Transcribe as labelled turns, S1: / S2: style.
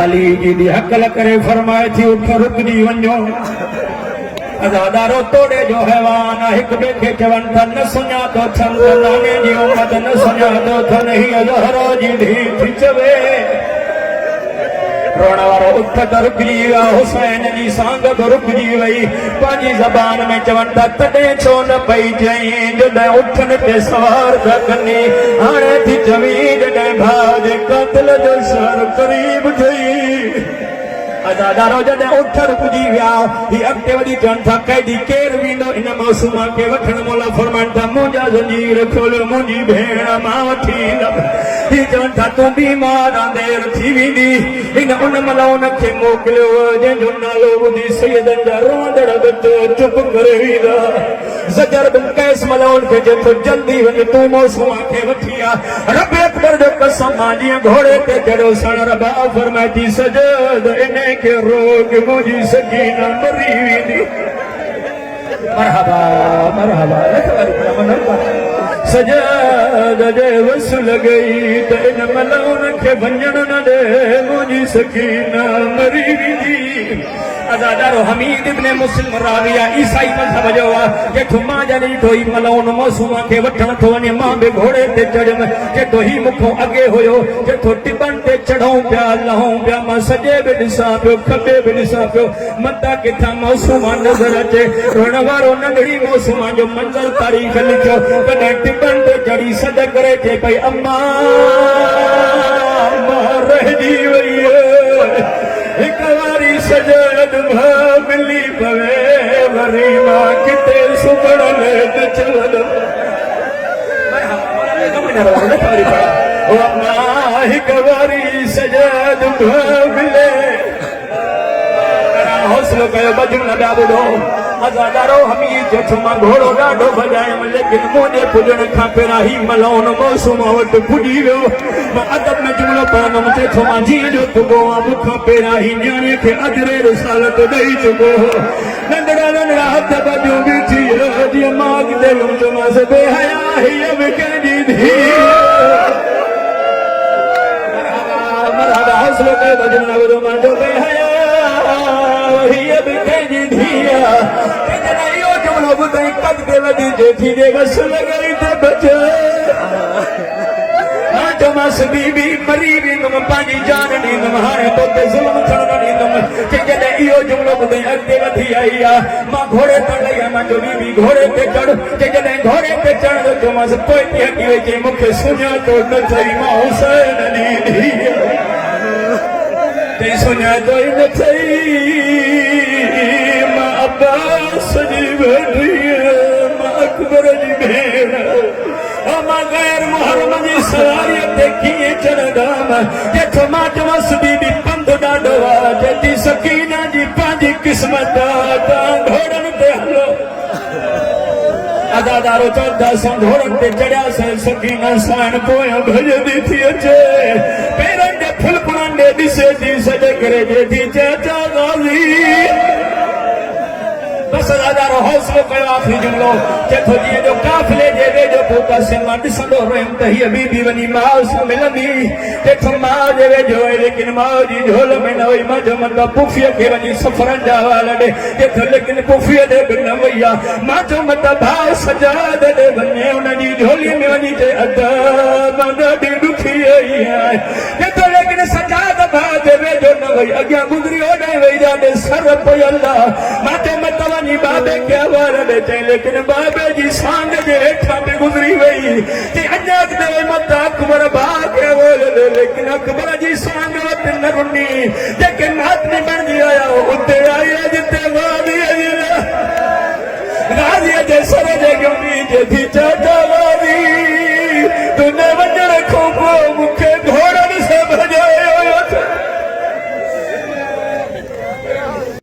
S1: अली जी दी हकल करे फरमाए थी उठ रुक जी वञो अज़ादारो तोड़े जो हैवान हिक ॿिए खे चवनि था न सुञातो छंद नाने जी उम्मत न सुञातो थन हीअ ज़हरा जी धीउ थी चवे रोण वारो उठ त रुकिजी विया हुसैन जी सांग बि रुकिजी वई पंहिंजी ज़बान में चवनि था तॾहिं छो न पई चईं जॾहिं उठनि ते सवार था कनि हाणे थी चवी जॾहिं भाउ जे क़त्ल जो सर क़रीब थई अज़ादारो जॾहिं उठ रुकिजी विया ही अॻिते वधी चवनि था कैदी केरु वेंदो इन मासूमा खे वठण मौला फरमाइनि था मुंहिंजा ज़ंजीर खोल मुंहिंजी भेण मां वठी ईंदमि ही चवनि था तूं बीमार आं देर थी वेंदी हिन उन महिल उनखे मोकिलियो जंहिंजो नालो ॿुधी सैयदनि जा रोअंदड़ बच्चो चुप करे वेंदा ज़जर बिन कैस महिल उनखे चए थो जल्दी वञ तूं मासूमा खे वठी आ रब अकबर जो कसम मां जीअं घोड़े ते चढ़ियो सण रब फरमाए थी सजद इन के रोग मुझी सकीना मरी वेंदी मरहबा मरहबा सजद जे वसल गई त इन महिल उनखे वञण न ॾे मुंहिंजी सकीना मरी वेंदी अज़ादारो हमीद इब्न मुस्लिम राविया ईसाई मज़हब जो आहे जेको मां जॾहिं ॾिठो ई महिल उन मासूमा खे वठण थो वञे मां बि घोड़े ते चढ़ियमि जेको ही मूंखां अॻे हुयो जेको टिबनि ते चढ़ूं पिया लहूं पिया मां सॼे बि ॾिसां पियो खॿे बि ॾिसां पियो मथां किथां मासूमा नज़र अचे रोअण वारो नंढड़ी मासूमा जो मंज़र तारीख़ लिखियो कॾहिं टिबनि ते चढ़ी सॾ करे चए पई अम्मा रहिजी वई हिक वारी सजद भाउ मिली पवे वरी मां किथे सुबण में त चवंदमि हिक वारी सजद भाउ मिले हौसलो कयो बजूं न ॿिया ॿुधो अज़ादारो हमीद जो मां घोड़ो ॾाढो भॼायमि लेकिन मुंहिंजे पुॼण खां पहिरां ही महिल उन मौसूम वटि पुॼी वियो मां अदब में जुमिलो पढ़ंदुमि चए थो मां जीअं जो चुको आहियां मूंखां पहिरां ही न्याणे खे अजरे रिसालत ॾेई चुको नंढड़ा नंढड़ा हथ बजूं बीठी जीअं मां अॻिते चयोमांसि बेहया हीअ बि कंहिंजी धीउ हौसलो कयो बजूं न ॿुधो मुंहिंजो बेहया हीअ बि कंहिंजी धीउ इहो जुमिलो ॿुधाई कद ते वधी जेठी जे वस लॻई त बचे चयोमांसि बीबी मरी वेंदुमि पंहिंजी जान ॾींदुमि हाणे तोते ज़ुल्म थियण न ॾींदुमि जॾहिं इहो जुमिलो ॿुधाई अॻिते वधी आई आहे मां घोड़े ते लही आहियां मां चयो बीबी घोड़े ते चढ़ जॾहिं घोड़े ते चढ़ण जो चयोमांसि पोइ ते हटी वई चई मूंखे सुञातो न अथई मां हुसैन जी धीउ चई सुञातो ई न अथई मां अब्बास जी भेटी मां अकबर जी भेण मां गैर मुहर्रम जी सवारीअ ते कीअं चढ़ंदमि जेको मां चयोमांसि बीबी पंधु ॾाढो आहे चएती सकीना जी पंहिंजी क़िस्मत तव्हां घोड़नि ते हलो अज़ादारो चवंदा असां घोड़नि ते चढ़ियासीं सकीना साण पोयां भॼंदी थी अचे पेरनि जे फुलपड़नि ॾे ॾिसे थी सॾ करे चए थी चाचा गाज़ी बस अज़ादारो हौसलो कयो आख़िरी जुमिलो चए थो जीअं जो काफ़िले जे वेझो पहुतासीं मां ॾिसंदो रहियुमि त हीअ बीबी वञी माउ सां मिलंदी चए थो माउ जे वेझो हुई लेकिन माउ जी झोल में न हुई मां चयो पुफीअ खे वञी सफ़रनि जा वाल ॾे चए थो लेकिन पुफीअ ॾे बि न वई आहे मां चयो भाउ सजाद ॾे वञे हुनजी झोलीअ में वञी चए अदा मां ॾाढी ॾुखी आई आहियां चए थो लेकिन सजाद भाउ जे वेझो न वई अॻियां गुज़री होॾे वई ॾाढे सर पियल आहे मां चयो बाबे के हवाले में चई लेकिन बाबे जी सांग जे हेठां बि गुज़री वई चई अञा अॻिते मत अकबर भाउ खे हवाले लेकिन अकबर जी सांग वटि न रुनी जेके मातमी बणिजी आया उते आई जिते गाज़ीअ जे सर जे ॻोल्ही जे थी चाचा